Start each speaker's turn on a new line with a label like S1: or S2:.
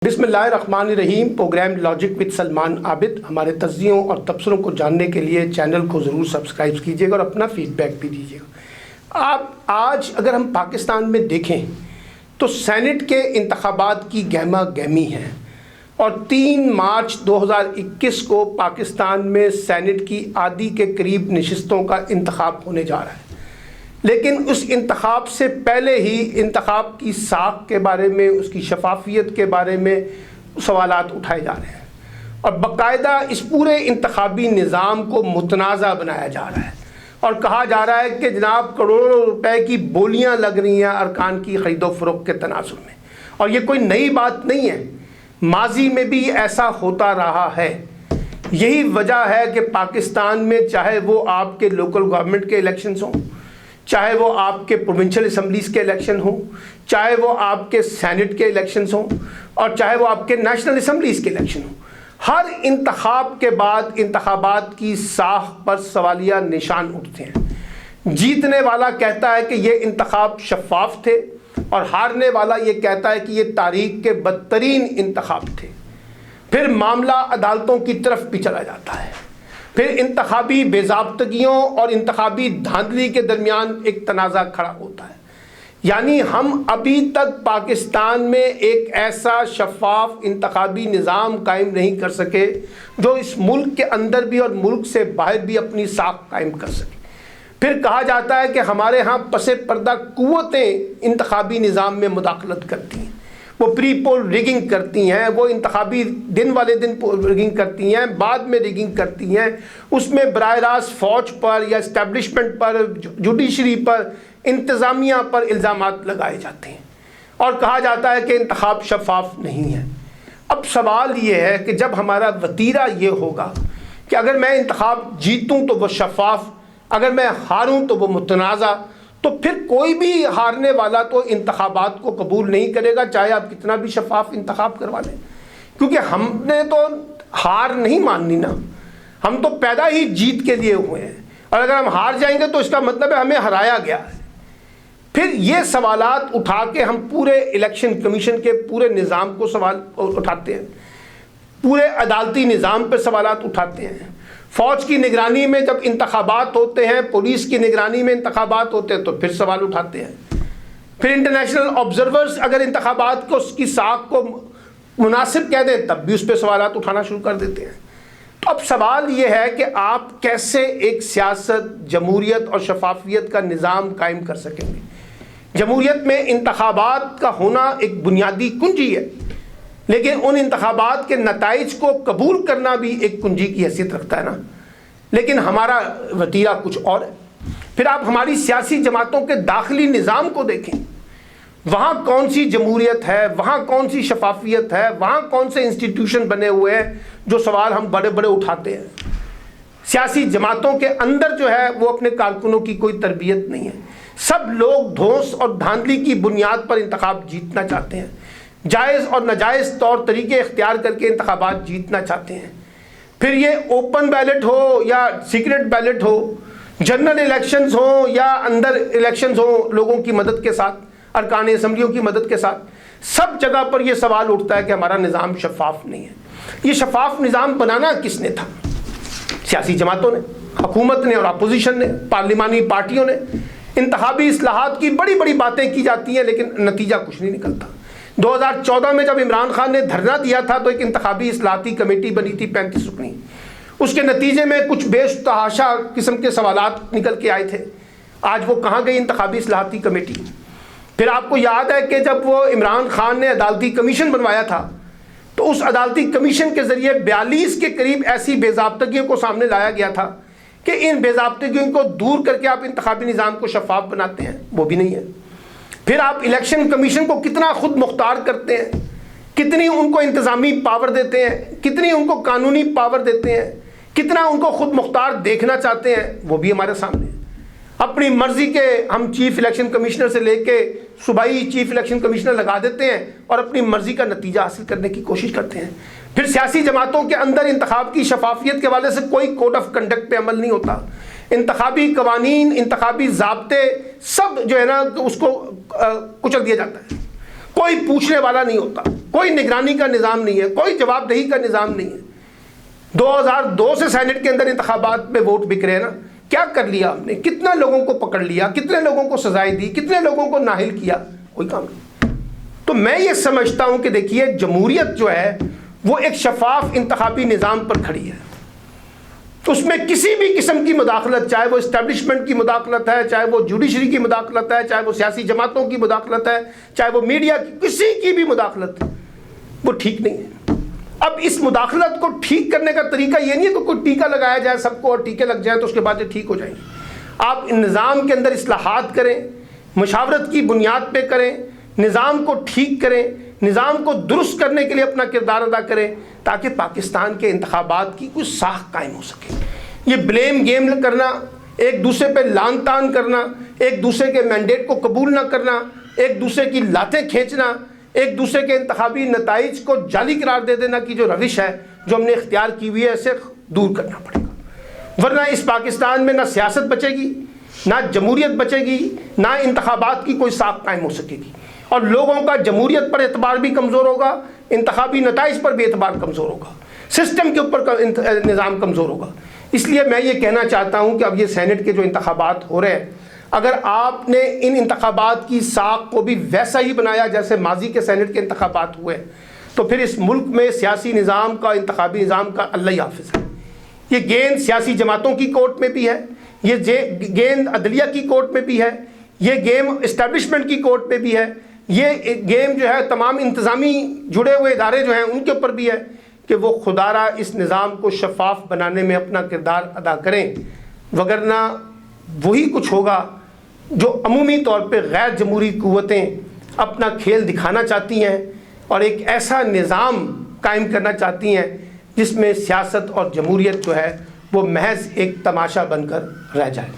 S1: बिस्मिल्लाहिर्रहमानिर्रहीम। Program logic with Salman Abid. हमारे तज्जियों और तबसरों को जानने के लिए चैनल को ज़रूर सब्सक्राइब कीजिएगा और अपना फीडबैक भी दीजिएगा। आप आज अगर हम पाकिस्तान में देखें तो सेनेट के इंतखाबात की गहमा गहमी है और 3 मार्च 2021 को पाकिस्तान में सेनेट की आधी के करीब नशिस्तों का इंतखाब होने जा रहा है। लेकिन उस इंतखाब से पहले ही इंतखाब की साख के बारे में, उसकी शफाफियत के बारे में सवालात उठाए जा रहे हैं और बाकायदा इस पूरे इंतखाबी निज़ाम को मुतनाज़ा बनाया जा रहा है और कहा जा रहा है कि जनाब करोड़ों रुपए की बोलियां लग रही हैं अरकान की ख़रीदो फ़रोख्त के तनाज़ुर में। और ये कोई नई बात नहीं है, माजी में भी ऐसा होता रहा है। यही वजह है कि पाकिस्तान में चाहे वो आपके लोकल गवर्नमेंट के इलेक्शंस हों, चाहे वो आपके प्रोविंशियल असम्बलीज के इलेक्शन हों, चाहे वो आपके सेनेट के इलेक्शंस हों और चाहे वो आपके नेशनल असम्बलीज के इलेक्शन हों, हर इंतखाब के बाद इंतखाबात की साख पर सवालिया निशान उठते हैं। जीतने वाला कहता है कि ये इंतखाब शफाफ थे और हारने वाला ये कहता है कि ये तारीख के बदतरीन इंतखाब थे। फिर मामला अदालतों की तरफ भी चला जाता है। फिर इंतखाबी बेज़ाब्तगियों और इंतखाबी धांधली के दरमियान एक तनाज़ा खड़ा होता है। यानी हम अभी तक पाकिस्तान में एक ऐसा शफाफ इंतखाबी निज़ाम कायम नहीं कर सके जो इस मुल्क के अंदर भी और मुल्क से बाहर भी अपनी साख कायम कर सके। फिर कहा जाता है कि हमारे यहाँ पसे पर्दा कुव्वतें इंतखाबी निज़ाम में मुदाखलत करती हैं, वो प्री पोल रिगिंग करती हैं, वो इंतखाबी दिन वाले दिन रिगिंग करती हैं, बाद में रिगिंग करती हैं। उसमें बराह रास्त फ़ौज पर या इस्टेब्लिशमेंट पर, जुडिशरी पर, इंतज़ामिया पर इल्ज़ामात लगाए जाते हैं और कहा जाता है कि इंतखाब शफाफ नहीं है। अब सवाल ये है कि जब हमारा वतीरा ये होगा कि अगर मैं इंतखाब जीतूँ तो वो शफाफ, अगर मैं हारूँ तो वो मुतनाज़ा, तो फिर कोई भी हारने वाला तो इंतखाबात को कबूल नहीं करेगा, चाहे आप कितना भी शफाफ इंतखाब करवा लें। क्योंकि हमने तो हार नहीं माननी ना, हम तो पैदा ही जीत के लिए हुए हैं और अगर हम हार जाएंगे तो इसका मतलब है हमें हराया गया है। फिर ये सवालात उठा के हम पूरे इलेक्शन कमीशन के पूरे निज़ाम को सवाल उठाते हैं, पूरे अदालती निज़ाम पर सवालात उठाते हैं। फ़ौज की निगरानी में जब इंतखाबात होते हैं, पुलिस की निगरानी में इंतखाबात होते हैं तो फिर सवाल उठाते हैं। फिर इंटरनेशनल ऑब्जर्वर्स अगर इंतखाबात को उसकी साख को मुनासिब कह दें तब भी उस पर सवालात उठाना शुरू कर देते हैं। तो अब सवाल ये है कि आप कैसे एक सियासत, जमहूरियत और शफाफियत का निज़ाम कायम कर सकेंगे। जमहूरियत में इंतखाबात का होना एक बुनियादी कुंजी है, लेकिन उन इंतखाबात के नताइज को कबूल करना भी एक कुंजी की हैसियत रखता है ना। लेकिन हमारा वतीरा कुछ और है। फिर आप हमारी सियासी जमातों के दाखिली निज़ाम को देखें, वहाँ कौन सी जमहूरियत है, वहाँ कौन सी शफाफियत है, वहाँ कौन से इंस्टीट्यूशन बने हुए हैं जो सवाल हम बड़े बड़े उठाते हैं। सियासी जमातों के अंदर जो है वो अपने कारकुनों की कोई तरबियत नहीं है। सब लोग धौंस और धांधली की बुनियाद पर इंतखाब जीतना चाहते हैं, जायज़ और नाजायज़ तौर तरीके इख्तियार करके इंतखाबात जीतना चाहते हैं। फिर ये ओपन बैलेट हो या सीक्रेट बैलेट हो, जनरल इलेक्शंस हो या अंदर इलेक्शंस हो लोगों की मदद के साथ, अरकान असम्बलियों की मदद के साथ, सब जगह पर यह सवाल उठता है कि हमारा निज़ाम शफाफ नहीं है। ये शफाफ निज़ाम बनाना किसने था? सियासी जमातों ने, हुकूमत ने और अपोजिशन ने, पार्लिमानी पार्टियों ने। इंतखाबी इस्लाहात की बड़ी बड़ी बातें की जाती हैं लेकिन नतीजा कुछ नहीं निकलता। 2014 में जब इमरान खान ने धरना दिया था तो एक इंतखाबी इस्लाहाती कमेटी बनी थी 35 रुकनी। उसके नतीजे में कुछ बेतहाशा किस्म के सवालात निकल के आए थे। आज वो कहाँ गई इंतखाबी इस्लाहाती कमेटी? फिर आपको याद है कि जब वो इमरान खान ने अदालती कमीशन बनवाया था तो उस अदालती कमीशन के ज़रिए 42 के करीब ऐसी बेज़ाब्तगियों को सामने लाया गया था कि इन बेज़ाब्तगियों को दूर करके आप इंतखाबी निज़ाम को शफाफ बनाते हैं, वो भी नहीं है। फिर आप इलेक्शन कमीशन को कितना खुद मुख्तार करते हैं, कितनी उनको इंतज़ामी पावर देते हैं, कितनी उनको कानूनी पावर देते हैं, कितना उनको खुद मुख्तार देखना चाहते हैं, वो भी हमारे सामने है। अपनी मर्ज़ी के हम चीफ इलेक्शन कमिश्नर से लेके सूबाई चीफ इलेक्शन कमिश्नर लगा देते हैं और अपनी मर्ज़ी का नतीजा हासिल करने की कोशिश करते हैं। फिर सियासी जमातों के अंदर इंतखाब की शफाफियत के हवाले से कोई कोड ऑफ कंडक्ट पे अमल नहीं होता। इंतखाबी कवानीन, इंतखाबी ज़ाब्ते सब जो है ना उसको कुचल दिया जाता है। کوئی پوچھنے والا نہیں ہوتا، کوئی نگرانی کا نظام نہیں ہے، کوئی جواب دہی کا نظام نہیں ہے۔ 2002 سے سینٹ کے اندر انتخابات میں ووٹ بک رہے ہیں نا، کیا کر لیا ہم نے؟ کتنا لوگوں کو پکڑ لیا، کتنے لوگوں کو سزائیں دی، کتنے لوگوں کو نااہل کیا؟ کوئی کام نہیں۔ تو میں یہ سمجھتا ہوں کہ دیکھیے جمہوریت جو ہے وہ ایک شفاف انتخابی نظام پر کھڑی ہے، تو اس میں کسی بھی قسم کی مداخلت، چاہے وہ اسٹیبلشمنٹ کی مداخلت ہے، چاہے وہ جوڈیشری کی مداخلت ہے، چاہے وہ سیاسی جماعتوں کی مداخلت ہے، چاہے وہ میڈیا کی، کسی کی بھی مداخلت وہ ٹھیک نہیں ہے۔ اب اس مداخلت کو ٹھیک کرنے کا طریقہ یہ نہیں ہے کہ کوئی ٹیکہ لگایا جائے سب کو اور ٹیکے لگ جائیں تو اس کے بعد یہ ٹھیک ہو جائیں گے۔ آپ نظام کے اندر اصلاحات کریں، مشاورت کی بنیاد پہ کریں، نظام کو ٹھیک کریں، نظام کو درست کرنے کے لیے اپنا کردار ادا کریں، تاکہ پاکستان کے انتخابات کی کوئی ساخت قائم ہو سکے۔ یہ بلیم گیم کرنا، ایک دوسرے پہ لان تان کرنا، ایک دوسرے کے مینڈیٹ کو قبول نہ کرنا، ایک دوسرے کی لاتیں کھینچنا، ایک دوسرے کے انتخابی نتائج کو جعلی قرار دے دینا کی جو روش ہے جو ہم نے اختیار کی ہوئی ہے، اسے دور کرنا پڑے گا، ورنہ اس پاکستان میں نہ سیاست بچے گی، نہ جمہوریت بچے گی، نہ انتخابات کی کوئی ساخت قائم ہو سکے گی، اور لوگوں کا جمہوریت پر اعتبار بھی کمزور ہوگا، انتخابی نتائج پر بھی اعتبار کمزور ہوگا، سسٹم کے اوپر نظام کمزور ہوگا۔ اس لیے میں یہ کہنا چاہتا ہوں کہ اب یہ سینٹ کے جو انتخابات ہو رہے ہیں، اگر آپ نے ان انتخابات کی ساخت کو بھی ویسا ہی بنایا جیسے ماضی کے سینٹ کے انتخابات ہوئے، تو پھر اس ملک میں سیاسی نظام کا، انتخابی نظام کا اللہ ہی حافظ ہے۔ یہ گیند سیاسی جماعتوں کی کورٹ میں بھی ہے، یہ گیند عدلیہ کی کورٹ میں بھی ہے، یہ گیم اسٹیبلشمنٹ کی کورٹ میں بھی ہے، یہ گیم جو ہے تمام انتظامی جڑے ہوئے ادارے جو ہیں ان کے اوپر بھی ہے کہ وہ خدارہ اس نظام کو شفاف بنانے میں اپنا کردار ادا کریں، وگرنہ وہی کچھ ہوگا جو عمومی طور پہ غیر جمہوری قوتیں اپنا کھیل دکھانا چاہتی ہیں اور ایک ایسا نظام قائم کرنا چاہتی ہیں جس میں سیاست اور جمہوریت جو ہے وہ محض ایک تماشا بن کر رہ جائے۔